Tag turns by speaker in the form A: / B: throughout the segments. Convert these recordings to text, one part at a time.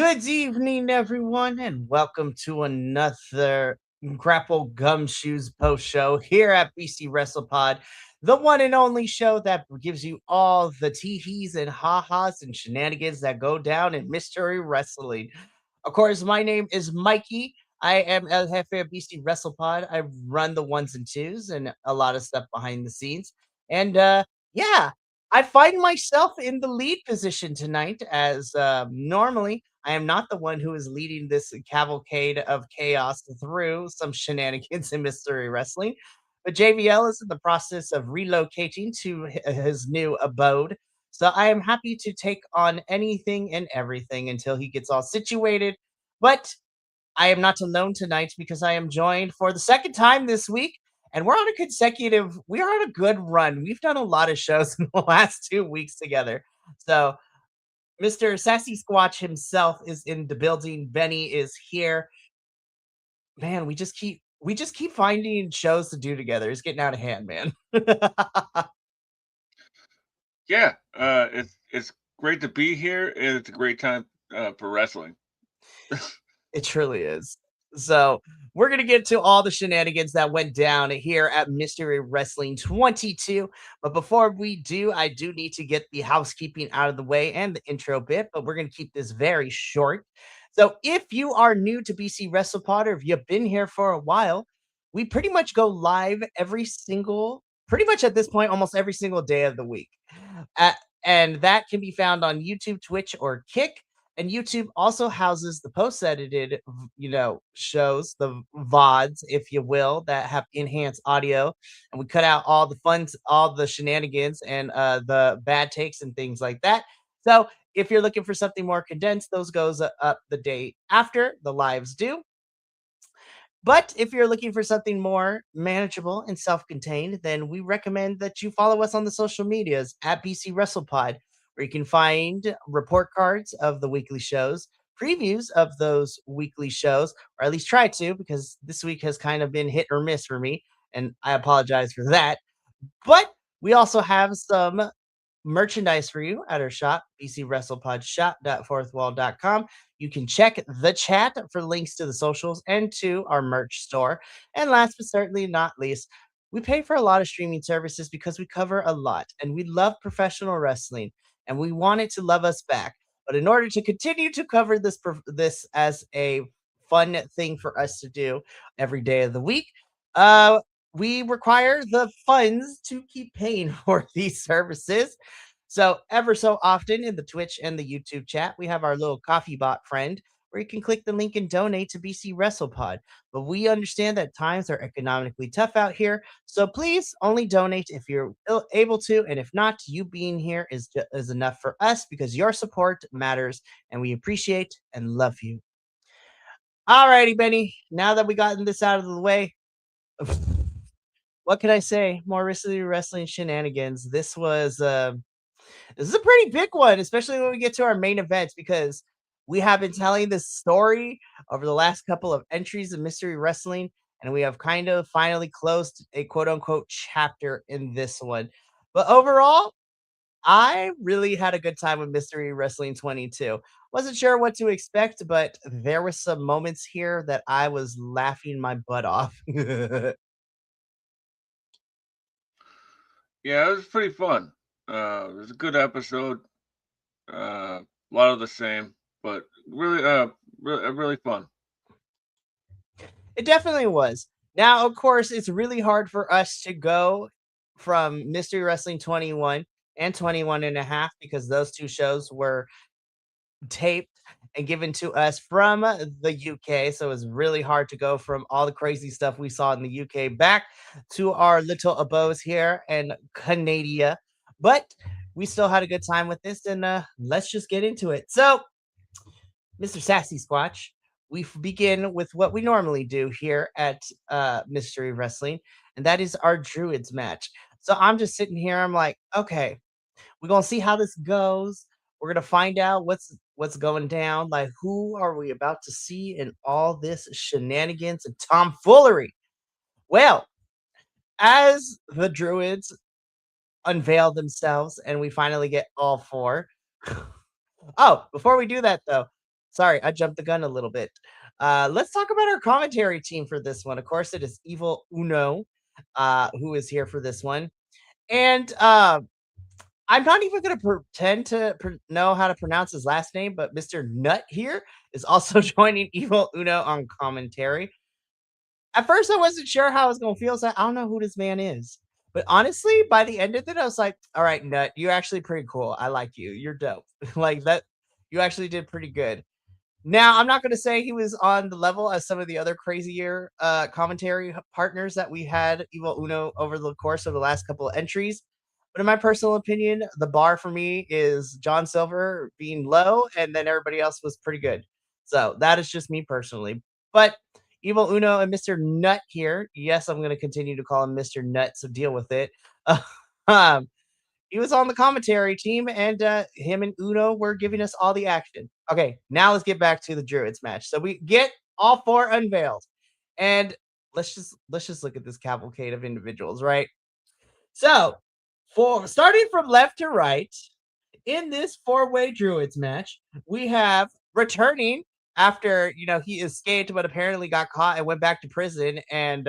A: Good evening, everyone, and welcome to another Grapple Gumshoes post show here at BC WrestlePod, the one and only show that gives you all the tee-hees and ha-has and shenanigans that go down in mystery wrestling. Of course, my name is Mikey. I am El Jefe of BC WrestlePod. I run the ones and twos and a lot of stuff behind the scenes. And yeah, I find myself in the lead position tonight as normally I am not the one who is leading this cavalcade of chaos through some shenanigans in mystery wrestling. But JVL is in the process of relocating to his new abode. So I am happy to take on anything and everything until he gets all situated. But I am not alone tonight because I am joined for the second time this week. And we are on a good run. We've done a lot of shows in the last 2 weeks together. So Mr. Sassy Squatch himself is in the building. Benny is here. Man, we just keep finding shows to do together. It's getting out of hand, man.
B: Yeah, it's great to be here, and it's a great time for wrestling.
A: It truly is. So we're gonna get to all the shenanigans that went down here at Mystery Wrestling 22. But before we do, I do need to get the housekeeping out of the way and the intro bit, but we're gonna keep this very short. So if you are new to BC WrestlePod or if you've been here for a while, we pretty much go live pretty much at this point, almost every single day of the week. Uh, and that can be found on YouTube, Twitch, or Kick. And YouTube also houses the post-edited, shows, the VODs, if you will, that have enhanced audio. And we cut out all the all the shenanigans and the bad takes and things like that. So if you're looking for something more condensed, those goes up the day after the lives do. But if you're looking for something more manageable and self-contained, then we recommend that you follow us on the social medias at BC WrestlePod, where you can find report cards of the weekly shows, previews of those weekly shows, or at least try to, because this week has kind of been hit or miss for me, and I apologize for that. But we also have some merchandise for you at our shop, bcwrestlepodshop.fourthwall.com. You can check the chat for links to the socials and to our merch store. And last but certainly not least, we pay for a lot of streaming services because we cover a lot and we love professional wrestling and we want it to love us back. But in order to continue to cover this as a fun thing for us to do every day of the week, uh, we require the funds to keep paying for these services. So, ever so often in the Twitch and the YouTube chat, we have our little coffee bot friend where you can click the link and donate to BC WrestlePod. But we understand that times are economically tough out here. So, please only donate if you're able to. And if not, you being here is enough for us because your support matters and we appreciate and love you. Alrighty, Benny. Now that we gotten this out of the way, what can I say? More recently wrestling shenanigans. This is a pretty big one, especially when we get to our main events, because we have been telling this story over the last couple of entries of Mystery Wrestling, and we have kind of finally closed a quote unquote chapter in this one. But overall, I really had a good time with Mystery Wrestling 22. Wasn't sure what to expect, but there were some moments here that I was laughing my butt off.
B: Yeah, it was pretty fun. It was a good episode. A lot of the same, but really fun.
A: It definitely was. Now, of course, it's really hard for us to go from Mystery Wrestling 21 and 21 and a half because those two shows were taped and given to us from the UK. So it's really hard to go from all the crazy stuff we saw in the UK back to our little abodes here in Canada. But we still had a good time with this, and let's just get into it. So, Mr. Sassy Squatch, we begin with what we normally do here at Mystery Wrestling, and that is our Druids match. So I'm just sitting here. I'm like, okay, we're gonna see how this goes. We're gonna find out what's going down. Like, who are we about to see in all this shenanigans and tomfoolery? Well, as the Druids unveil themselves, and we finally get all four. Oh, before we do that though, Sorry, I jumped the gun a little bit. Let's talk about our commentary team for this one. Of course, it is Evil Uno, who is here for this one. And I'm not even going to pretend to know how to pronounce his last name, but Mr. Nut here is also joining Evil Uno on commentary. At first, I wasn't sure how I was going to feel. So I don't know who this man is. But honestly, by the end of it, I was like, all right, Nut, you're actually pretty cool. I like you. You're dope. Like that, you actually did pretty good. Now, I'm not going to say he was on the level as some of the other crazier commentary partners that we had Evil Uno over the course of the last couple of entries. But in my personal opinion, the bar for me is John Silver being low, and then everybody else was pretty good. So that is just me personally. But Evil Uno and Mr. Nut here. Yes, I'm going to continue to call him Mr. Nut, so deal with it. um, he was on the commentary team, and him and Uno were giving us all the action. Okay, now let's get back to the Druids match. So we get all four unveiled, and let's just look at this cavalcade of individuals, right? So, for starting from left to right, in this four-way Druids match, we have returning after he escaped, but apparently got caught and went back to prison. And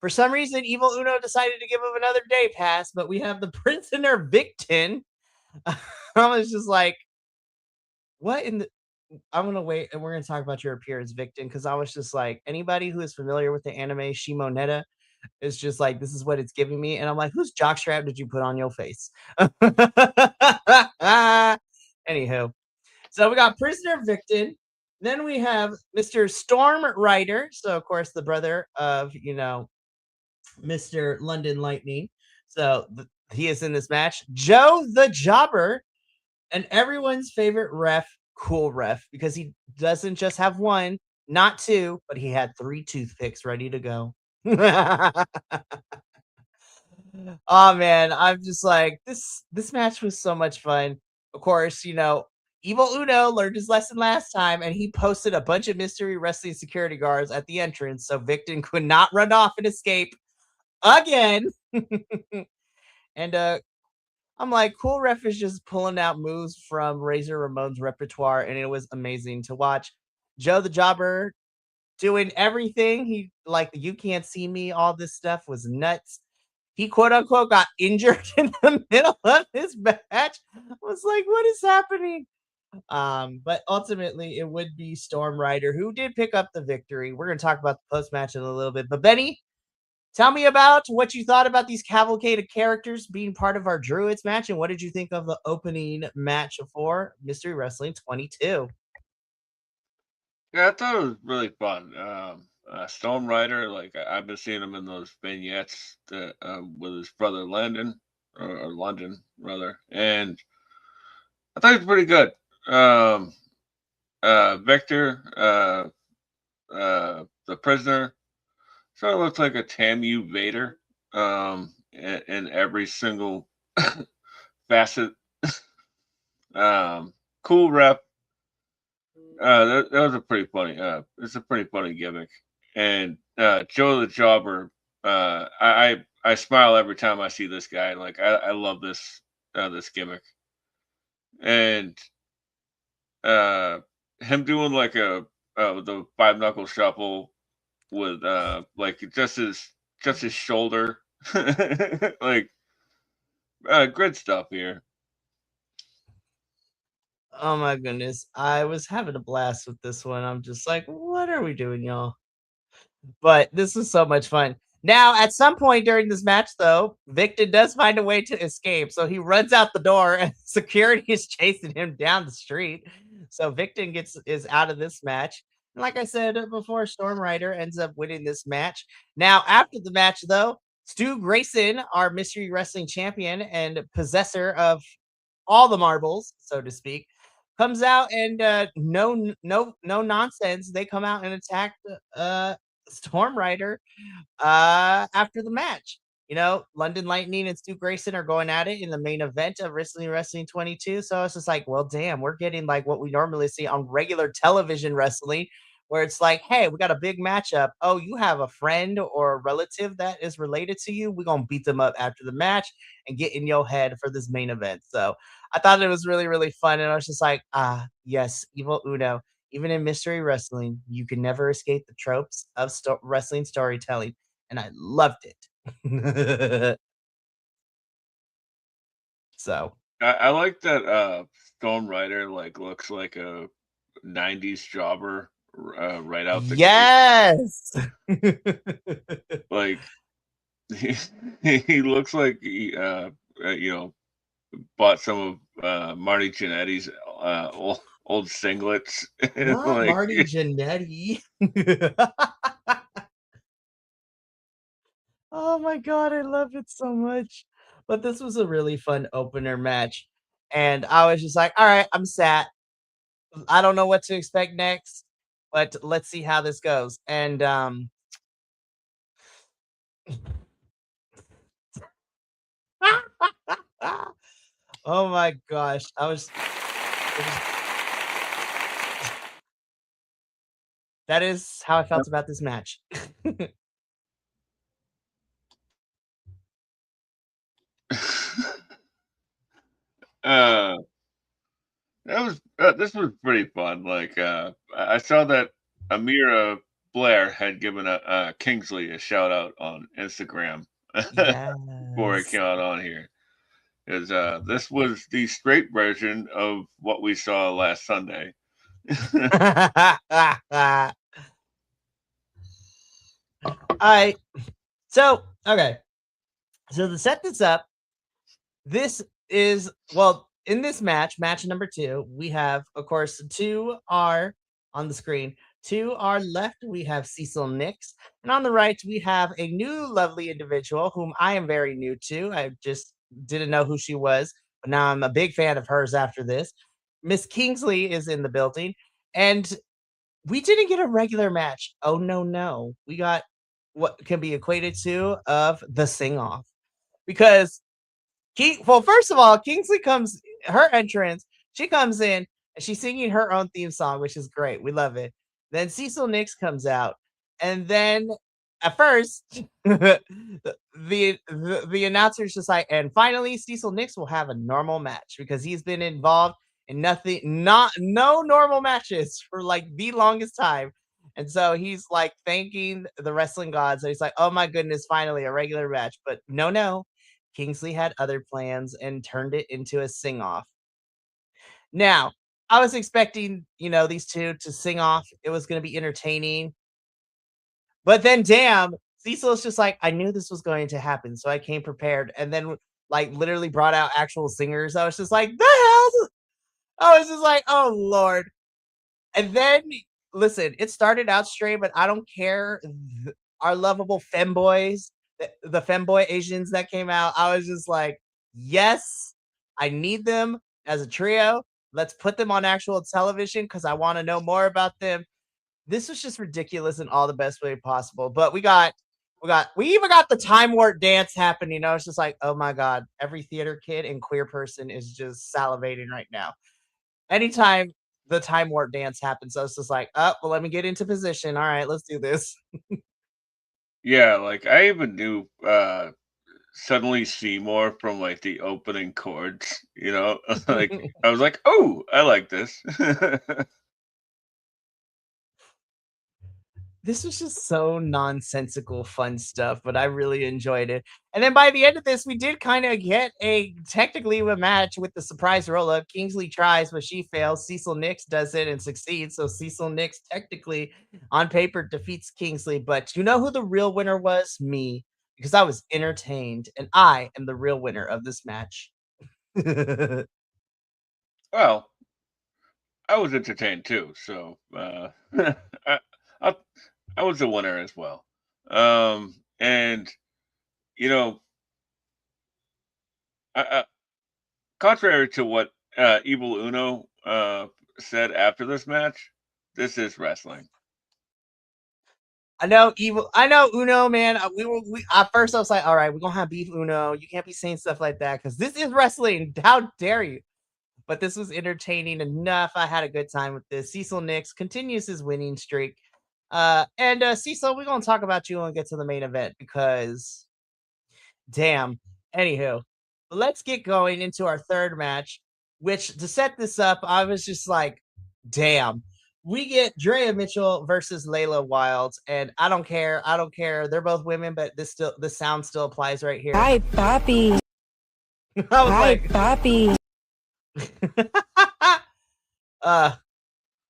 A: for some reason, Evil Uno decided to give him another day pass. But we have the prisoner Victon. I was just like, what in the? I'm gonna wait, and we're gonna talk about your appearance, Victon, because I was just like, anybody who is familiar with the anime Shimonetta is just like, this is what it's giving me, and I'm like, whose jockstrap did you put on your face? Anywho, so we got Prisoner Victon. Then we have Mr. Storm Rider. So, of course, the brother of, Mr. London Lightning. So, he is in this match. Joe the Jobber, and everyone's favorite ref, Cool Ref, because he doesn't just have one, not two, but he had three toothpicks ready to go. Oh man, I'm just like this match was so much fun. Of course, Evil Uno learned his lesson last time and he posted a bunch of mystery wrestling security guards at the entrance so Victon could not run off and escape again. And I'm like, Cool Ref is just pulling out moves from Razor Ramon's repertoire, and it was amazing to watch. Joe the Jobber doing everything. He like you can't see me, all this stuff was nuts. He quote unquote got injured in the middle of his match. I was like, what is happening? But ultimately it would be Storm Rider who did pick up the victory. We're gonna talk about the post match in a little bit. But Benny, tell me about what you thought about these cavalcade of characters being part of our Druids match, and what did you think of the opening match for Mystery Wrestling 22?
B: Yeah, I thought it was really fun. Stone Rider, like I've been seeing him in those vignettes that with his brother Landon or London rather, and I thought he was pretty good. Victor, the prisoner, sort of looks like a Tamu Vader in every single facet. Cool rep. That was a pretty funny. It's a pretty funny gimmick. And Joe the Jobber. I smile every time I see this guy. Like I love this gimmick. And him doing like the five knuckle shuffle with like just his shoulder. Like good stuff here.
A: Oh my goodness. I was having a blast with this one. I'm just like, what are we doing, y'all? But this was so much fun. Now, at some point during this match, though, Victor does find a way to escape. So he runs out the door and security is chasing him down the street. So Victor is out of this match. And like I said before, Storm Rider ends up winning this match. Now, after the match, though, Stu Grayson, our mystery wrestling champion and possessor of all the marbles, so to speak, comes out and no nonsense. They come out and attack Storm Rider after the match. London Lightning and Stu Grayson are going at it in the main event of Wrestling 22. So it's just like, well, damn, we're getting like what we normally see on regular television wrestling, where it's like, hey, we got a big matchup. Oh, you have a friend or a relative that is related to you. We're gonna beat them up after the match and get in your head for this main event. So I thought it was really, really fun. And I was just like, ah, yes, Evil Uno. Even in mystery wrestling, you can never escape the tropes of wrestling storytelling. And I loved it. So,
B: I like that Storm Rider like looks like a '90s jobber right out the gate.
A: yes.
B: Like he, he looks like he you know bought some of Marty Jannetty's old singlets.
A: Not
B: Like
A: Marty Jannetty. Oh my god, I love it so much. But this was a really fun opener match. And I was just like, all right, I'm sat. I don't know what to expect next, but let's see how this goes. And oh my gosh. It was that is how I felt about this match.
B: uh that was this was pretty fun. Like I saw that Amira Blair had given a Kingsley a shout out on Instagram before it
A: Yes.
B: came out on here. Is this was the straight version of what we saw last Sunday.
A: I so okay. So to set this up, this is well in this match, match number two. We have, of course, to our on the screen. To our left, we have Cecil Nix, and on the right, we have a new lovely individual whom I am very new to. I just didn't know who she was, but now I'm a big fan of hers after this. Miss Kingsley is in the building, and we didn't get a regular match. Oh no, no. We got what can be equated to of the sing off because well, first of all, Kingsley comes her entrance, she comes in and she's singing her own theme song, which is great. We love it. Then Cecil Nix comes out, and then at first the announcer's just like, and finally Cecil Nix will have a normal match because he's been involved in nothing, not no normal matches for like the longest time. And so he's like thanking the wrestling gods. And he's like, oh my goodness, finally a regular match. But no, no, Kingsley had other plans and turned it into a sing off. Now, I was expecting, these two to sing off. It was going to be entertaining. But then, damn, Cecil's just like, I knew this was going to happen. So I came prepared and then, like, literally brought out actual singers. I was just like, the hell? I was just like, oh, Lord. And then, listen, it started out straight, but I don't care. Our lovable femboys, the femboy Asians that came out, I was just like, yes, I need them as a trio. Let's put them on actual television because I want to know more about them. This was just ridiculous in all the best way possible. But we even got the time warp dance happening. I was just like, oh my god, every theater kid and queer person is just salivating right now anytime the time warp dance happens. So it's just like, oh, well, let me get into position. All right, let's do this.
B: Yeah, like I even knew suddenly Seymour from like the opening chords, like I was like, "Oh, I like this."
A: This was just so nonsensical, fun stuff, but I really enjoyed it. And then by the end of this, we did kind of get technically a match with the surprise roll up. Kingsley tries, but she fails. Cecil Nix does it and succeeds. So Cecil Nix technically on paper defeats Kingsley. But you know who the real winner was? Me, because I was entertained and I am the real winner of this match.
B: Well, I was entertained too, so I, I I was a winner as well. And you know, I, contrary to what Evil Uno said after this match, this is wrestling.
A: I know Uno, man. We at first I was like, all right, we're gonna have beef Uno. You can't be saying stuff like that because this is wrestling. How dare you? but this was entertaining enough. I had a good time with this. Cecil Nix continues his winning streak. And Cecil, we're gonna talk about you and get to the main event because damn. Anywho, let's get going into our third match, which to set this up, I was just like, damn. We get Drea Mitchell versus Layla Wilds, and I don't care. I don't care. They're both women, but this sound still applies right here.
C: Hi, papi.
A: I was
C: Hi,
A: like,
C: papi.
A: uh,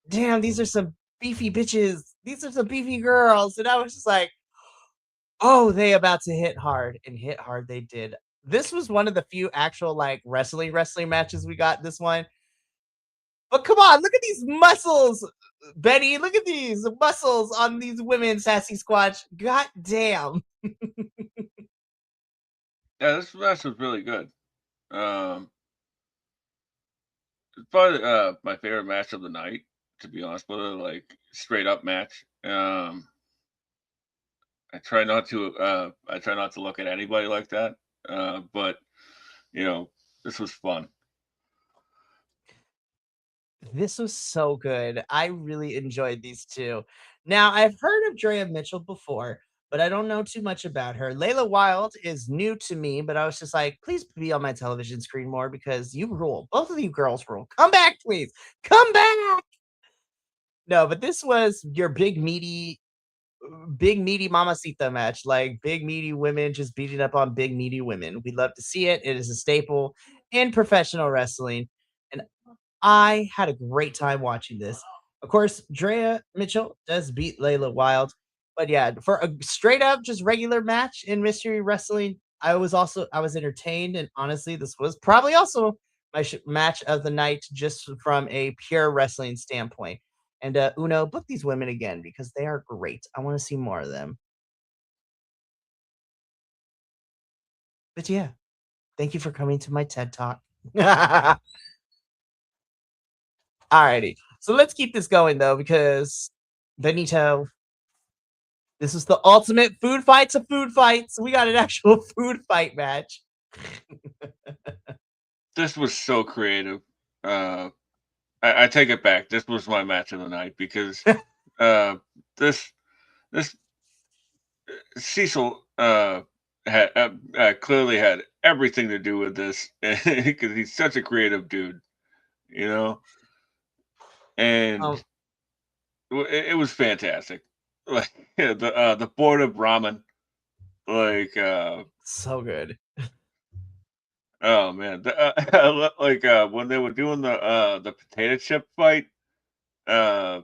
A: damn, these are some beefy bitches. These are some beefy girls. And I was just like, oh, they about to hit hard, and hit hard they did. This was one of the few actual like wrestling matches we got this one. But come on, look at these muscles, Betty. Look at these muscles on these women, Sassy Squatch. God damn.
B: Yeah, this match was really good. Um, it's probably my favorite match of the night, to be honest with you. Like straight up match. I try not to look at anybody like that. But you know, this was fun.
A: This was so good. I really enjoyed these two. Now, I've heard of Drea Mitchell before, but I don't know too much about her. Layla Wild is new to me, but I was just like, please be on my television screen more because you rule. Both of you girls rule. Come back, please. Come back. No, but this was your big meaty mamacita match, like big meaty women just beating up on big meaty women. We love to see it. It is a staple in professional wrestling. And I had a great time watching this. Of course, Drea Mitchell does beat Layla Wild, but yeah, for a straight up just regular match in mystery wrestling, I was entertained, and honestly, this was probably also my match of the night just from a pure wrestling standpoint. And Uno, book these women again because they are great. I want to see more of them. But yeah, thank you for coming to my TED Talk. Alrighty. So let's keep this going though, because Benito, this is the ultimate food fight to food fight. So we got an actual food fight match.
B: This was so creative. Uh, I take it back. This was my match of the night because uh, this this Cecil had clearly had everything to do with this because he's such a creative dude, you know, and
A: um,
B: it was fantastic. Like the board of ramen, like
A: so good.
B: oh man, like when they were doing the potato chip fight, uh,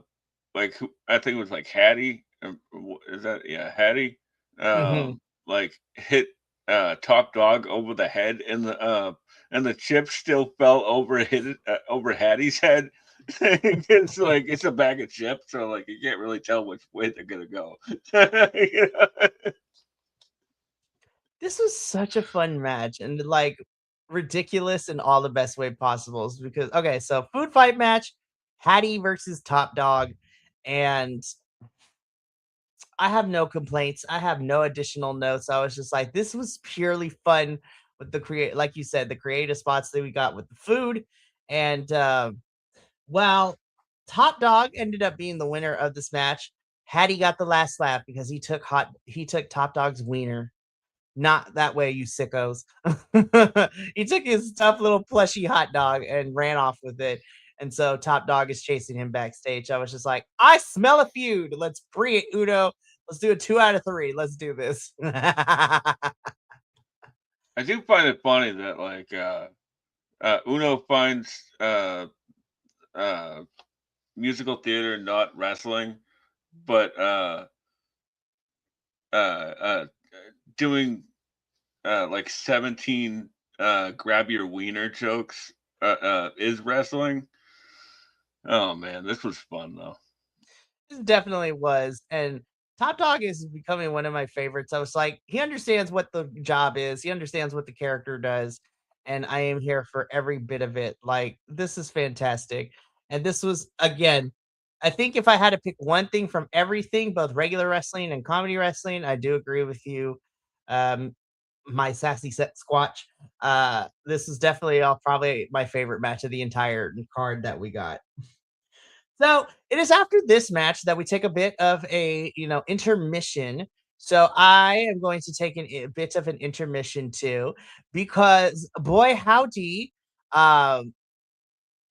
B: like I think it was like Hattie. Is that yeah Hattie?
A: Mhm.
B: Like hit top dog over the head, and the chip still fell over over Hattie's head. It's like it's a bag of chips, so like you can't really tell which way they're gonna go. You know?
A: This was such a fun match and like ridiculous in all the best way possibles because okay, so food fight match, Hattie versus Top Dog, and I have no complaints. I have no additional notes. I was just like, this was purely fun with the create, like you said, the creative spots that we got with the food. And well, Top Dog ended up being the winner of this match. Hattie got the last laugh because he took Top Dog's wiener. Not that way, you sickos. He took his tough little plushy hot dog and ran off with it. And so Top Dog is chasing him backstage. I was just like, I smell a feud. Let's bring it, Uno. Let's do a 2 out of 3. Let's do this.
B: I do find it funny that like Uno finds uh, musical theater not wrestling, but uh, uh, doing like 17 grab your wiener jokes is wrestling. Oh man, this was fun though.
A: It definitely was. And Top Dog is becoming one of my favorites. I was like, he understands what the job is, he understands what the character does. And I am here for every bit of it. Like, this is fantastic. And this was, again, I think if I had to pick one thing from everything, both regular wrestling and comedy wrestling, I do agree with you. Um, my sassy set squatch. This is definitely probably my favorite match of the entire card that we got. So it is after this match that we take a bit of a intermission. So I am going to take a bit of an intermission too, because boy howdy, um,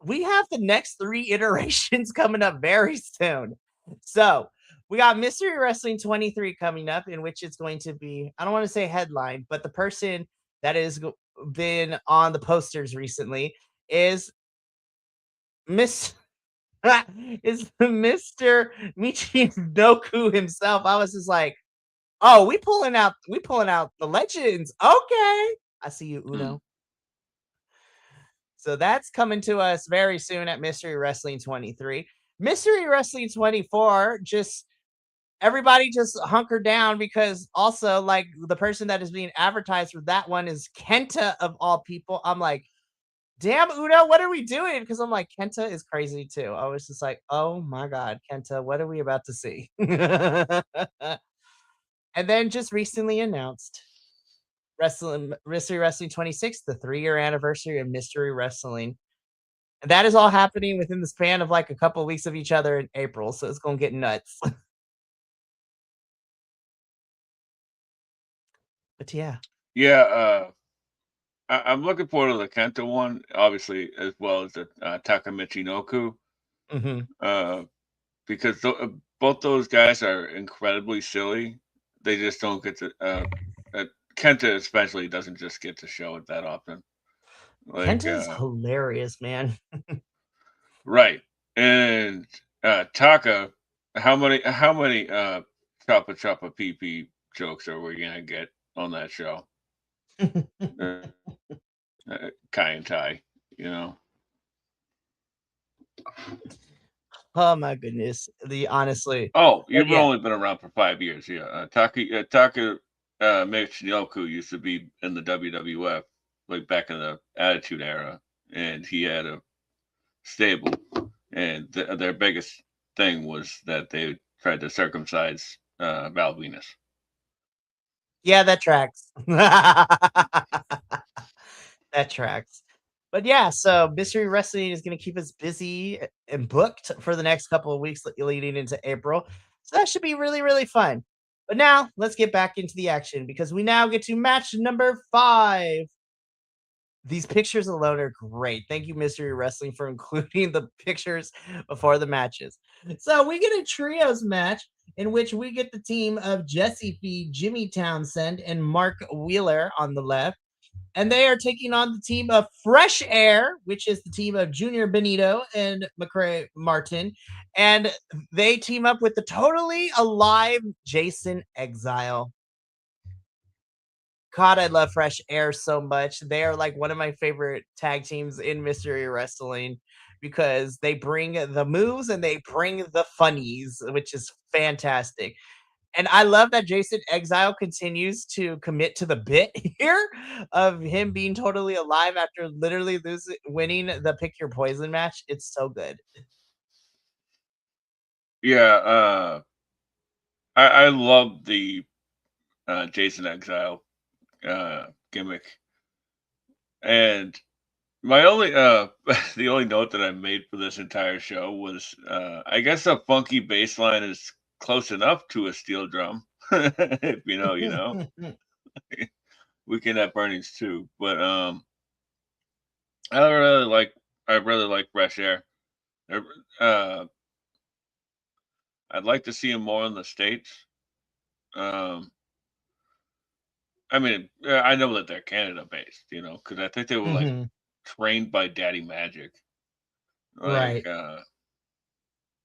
A: we have the next three iterations coming up very soon. So we got Mystery Wrestling 23 coming up, in which it's going to be, I don't want to say headline, but the person that has been on the posters recently is Miss is Mr. Michinoku himself. I was just like, oh, we pulling out the legends. Okay. I see you,
B: Hmm.
A: Uno. So that's coming to us very soon at Mystery Wrestling 23. Mystery Wrestling 24, just everybody just hunker down, because also like the person that is being advertised for that one is Kenta of all people. I'm like, damn, Uno, what are we doing? Because I'm like, Kenta is crazy too. I was just like, oh my God, Kenta, what are we about to see? And then just recently announced Mystery Wrestling 26, the 3-year anniversary of Mystery Wrestling. And that is all happening within the span of like a couple of weeks of each other in April. So it's going to get nuts. But yeah.
B: Yeah, I'm looking forward to the Kenta one, obviously, as well as the Takamichi Noku,
A: Hmm.
B: uh, because both those guys are incredibly silly. They just don't get to. Kenta especially doesn't just get to show it that often. Like,
A: Kenta is hilarious, man.
B: right, and Taka, how many Choppa Choppa PP jokes are we gonna get on that show? Uh, Kai and Tai, you know.
A: Oh my goodness. The honestly.
B: Oh,
A: But
B: you've
A: yeah.
B: only been around for 5 years, yeah. Taka Michinoku used to be in the WWF, like back in the Attitude Era, and he had a stable, and their biggest thing was that they tried to circumcise Val Venus.
A: Yeah, that tracks. That tracks. But yeah, so Mystery Wrestling is going to keep us busy and booked for the next couple of weeks leading into April. So that should be really, really fun. But now let's get back into the action, because we now get to match number 5. These pictures alone are great. Thank you, Mystery Wrestling, for including the pictures before the matches. So we get a trios match in which we get the team of Jesse Fee, Jimmy Townsend, and Mark Wheeler on the left. And they are taking on the team of Fresh Air, which is the team of Junior Benito and McCray Martin. And they team up with the totally alive Jason Exile. God, I love Fresh Air so much. They are like one of my favorite tag teams in Mystery Wrestling, because they bring the moves and they bring the funnies, which is fantastic. And I love that Jason Exile continues to commit to the bit here of him being totally alive after literally winning the Pick Your Poison match. It's so good.
B: Yeah, I love the Jason Exile gimmick, and my only the only note that I made for this entire show was I guess a funky bass line is close enough to a steel drum. If you know. We can have burnings too. But I really like I really like Fresh Air. Uh, uh, I'd like to see him more in the States. Um I mean, I know that they're Canada based, because I think they were like
A: Mhm.
B: trained by Daddy Magic. Like
A: Right.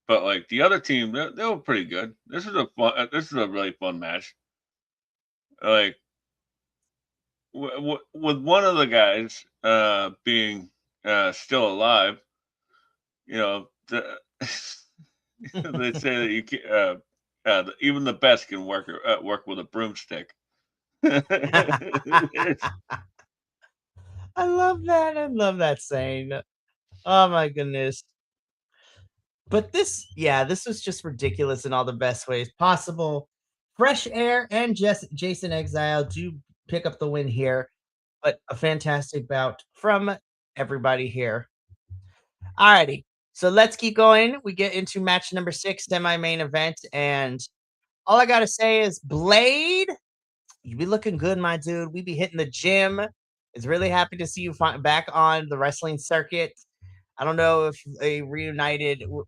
B: but like the other team, they were pretty good. This is a really fun match. Like with one of the guys being still alive, the, they say that you can, even the best can work with a broomstick. It's-
A: I love that. I love that saying. Oh my goodness. But this, yeah, this was just ridiculous in all the best ways possible. Fresh Air and Jason Exile do pick up the win here, but a fantastic bout from everybody here. Alrighty. So let's keep going. We get into match number 6, semi-main event, and all I gotta say is Blade, you be looking good, my dude. We be hitting the gym. It's really happy to see you back on the wrestling circuit. I don't know if a reunited with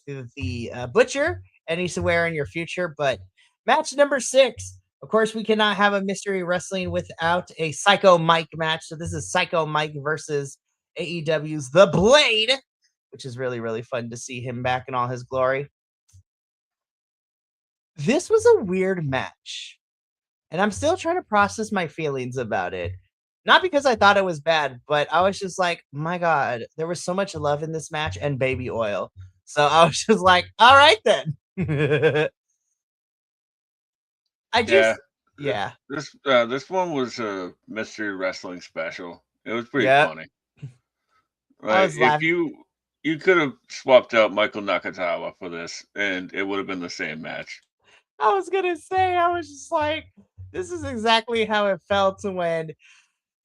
A: the Butcher anywhere in your future, but match number 6. Of course, we cannot have a mystery wrestling without a Psycho Mike match. So this is Psycho Mike versus AEW's The Blade, which is really, really fun to see him back in all his glory. This was a weird match, and I'm still trying to process my feelings about it. Not because I thought it was bad, but I was just like, my God, there was so much love in this match and baby oil. So I was just like, all right then. I
B: Yeah,
A: just, yeah,
B: this one was a mystery wrestling special. It was pretty
A: yeah.
B: funny.
A: I
B: Like
A: was
B: if
A: laughing.
B: you could have swapped out Michael Nakatawa for this, and it would have been the same match.
A: I was gonna say, I was just like, this is exactly how it felt when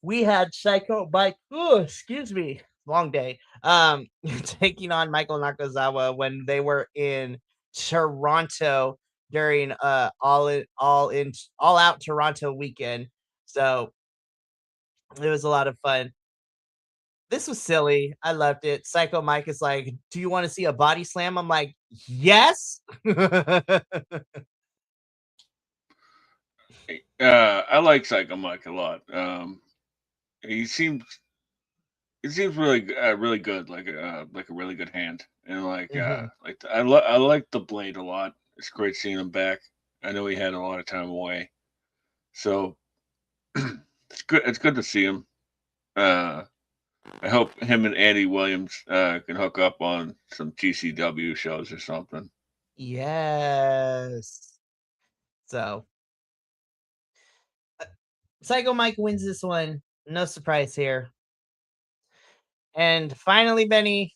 A: we had Psycho Mike. Oh, excuse me, long day. Taking on Michael Nakazawa when they were in Toronto during all out Toronto weekend. So it was a lot of fun. This was silly. I loved it. Psycho Mike is like, "Do you want to see a body slam?" I'm like, "Yes."
B: I like Psycho Mike a lot. He seems he seems really good, like a really good hand, and
A: Mhm.
B: I like the Blade a lot. It's great seeing him back. I know he had a lot of time away, so it's good. It's good to see him. Uh, I hope him and Andy Williams can hook up on some TCW shows or something.
A: Yes. So Psycho Mike wins this one. No surprise here. And finally, Benny,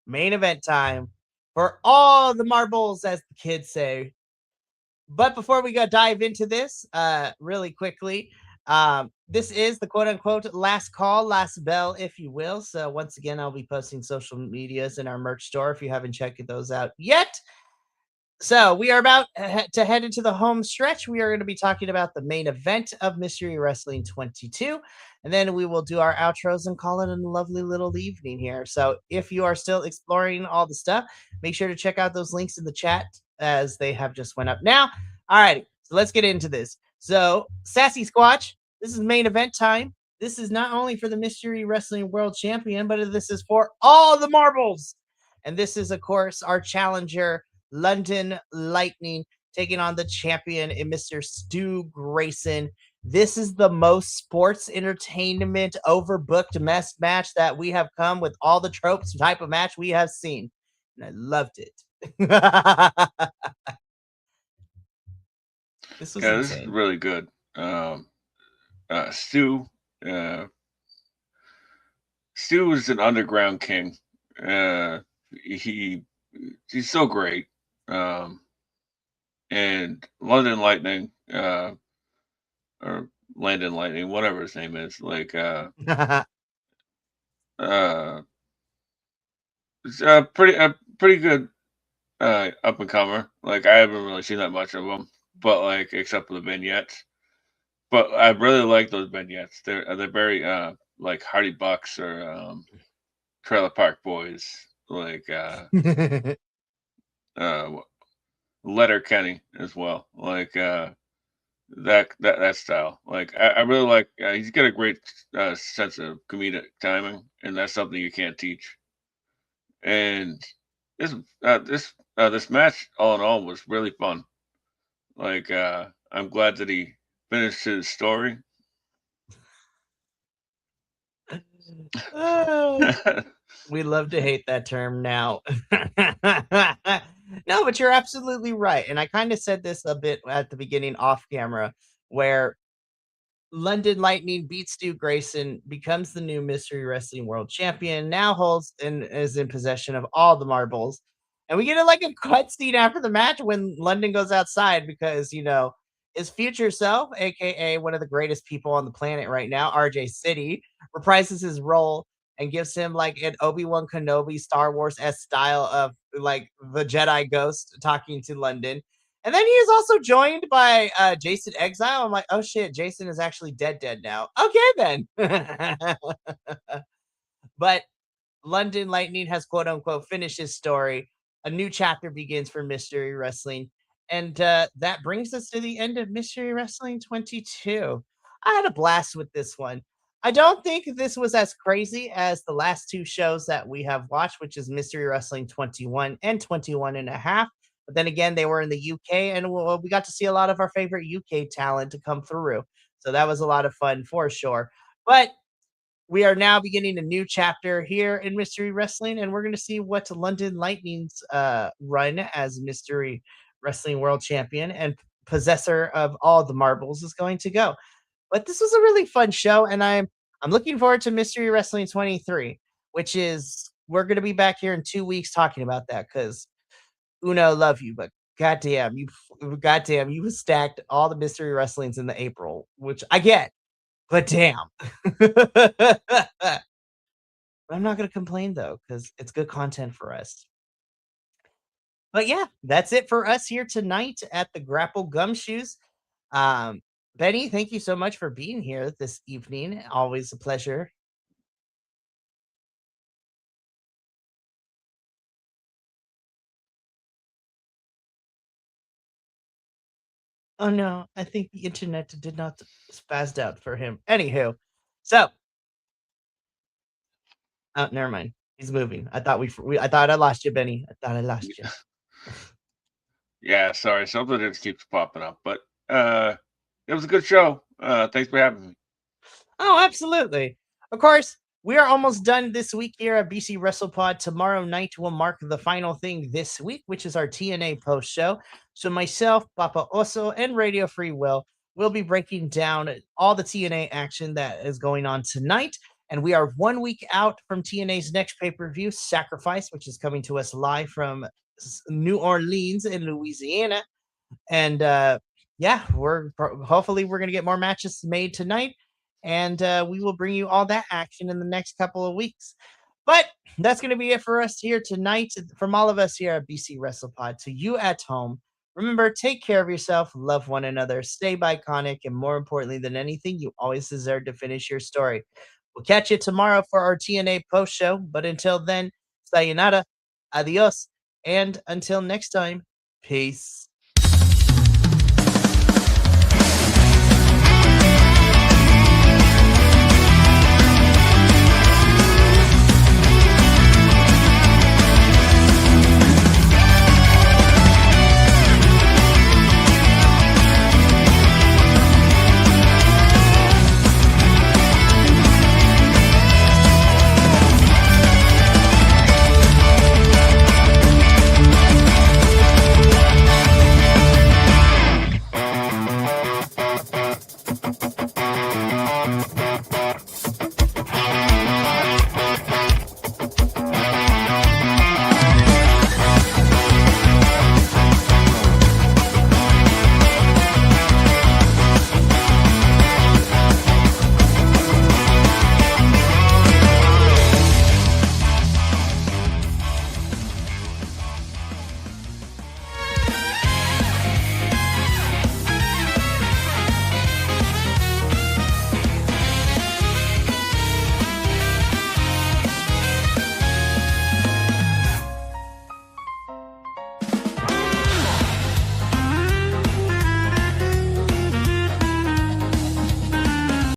A: main event time for all the marbles, as the kids say. But before we go dive into this, really quickly, this is the quote unquote last call, last bell, if you will. So once again, I'll be posting social medias in our merch store if you haven't checked those out yet. So we are about to head into the home stretch. We are going to be talking about the main event of Mystery Wrestling 22. And then we will do our outros and call it a lovely little evening here. So if you are still exploring all the stuff, make sure to check out those links in the chat as they have just went up now. All righty. So let's get into this. So Sassy Squatch, this is main event time. This is not only for the Mystery Wrestling World Champion, but this is for all the marbles. And this is, of course, our challenger, London Lightning, taking on the champion in Mr. Stu Grayson. This is the most sports entertainment overbooked mess match that we have come with all the tropes type of match we have seen. And I loved it. This was
B: Yeah, this is
A: insane.
B: really good. Um, uh, Stu, uh, Stu is an underground king. Uh, he he's so great. Um, and London Lightning, or Landon Lightning, whatever his name is, uh, it's a pretty good up and comer. Like I haven't really seen that much of him, but like except for the vignettes. But I really like those vignettes. They're very like Hardy Bucks or Trailer Park Boys, like uh, Letter Kenny as well. Like that style. Like I really like. He's got a great sense of comedic timing, and that's something you can't teach. And this this match, all in all, was really fun. Like I'm glad that he finished his story.
A: We love to hate that term now. No, but you're absolutely right. And I kind of said this a bit at the beginning off camera, where London Lightning beats Stu Grayson, becomes the new Mystery Wrestling World Champion, now holds and is in possession of all the marbles. And we get like a cutscene after the match when London goes outside because, His future self, aka one of the greatest people on the planet right now, RJ City, reprises his role and gives him like an Obi-Wan Kenobi Star Wars S style of like the Jedi ghost talking to London. And then he is also joined by Jason Exile. I'm like, oh shit, Jason is actually dead now. Okay then. But London Lightning has quote unquote finished his story. A new chapter begins for Mystery Wrestling. And that brings us to the end of Mystery Wrestling 22. I had a blast with this one. I don't think this was as crazy as the last two shows that we have watched, which is Mystery Wrestling 21 and 21 and a half. But then again, they were in the UK, and we got to see a lot of our favorite UK talent to come through. So that was a lot of fun for sure. But we are now beginning a new chapter here in Mystery Wrestling, and we're going to see what London Lightning's run as Mystery Wrestling World Champion and possessor of all the marbles is going to go. But this was a really fun show, and I'm looking forward to Mystery Wrestling 23, which is we're going to be back here in 2 weeks talking about that because Uno love you, but goddamn you stacked all the Mystery Wrestlings in the April, which I get, but damn. I'm not gonna complain though, because it's good content for us. But yeah, that's it for us here tonight at the Grapple Gumshoes. Um, Benny, thank you so much for being here this evening. Always a pleasure. Oh no, I think the internet did not spazzed out for him. Anywho, so oh, never mind. He's moving. I thought I lost you, Benny. I thought I lost you.
B: Yeah, sorry, something just keeps popping up, but it was a good show. Thanks for having me.
A: Oh, absolutely. Of course, we are almost done this week here at BC WrestlePod. Tomorrow night will mark the final thing this week, which is our TNA post show. So myself, Papa Oso, and Radio Free will be breaking down all the TNA action that is going on tonight. And we are 1 week out from TNA's next pay-per-view, Sacrifice, which is coming to us live from New Orleans in Louisiana. And yeah, hopefully we're gonna get more matches made tonight, and we will bring you all that action in the next couple of weeks. But that's gonna be it for us here tonight. From all of us here at BC WrestlePod to you at home. Remember, take care of yourself, love one another, stay iconic, and more importantly than anything, you always deserve to finish your story. We'll catch you tomorrow for our TNA post show. But until then, sayonara, adios, and until next time, peace.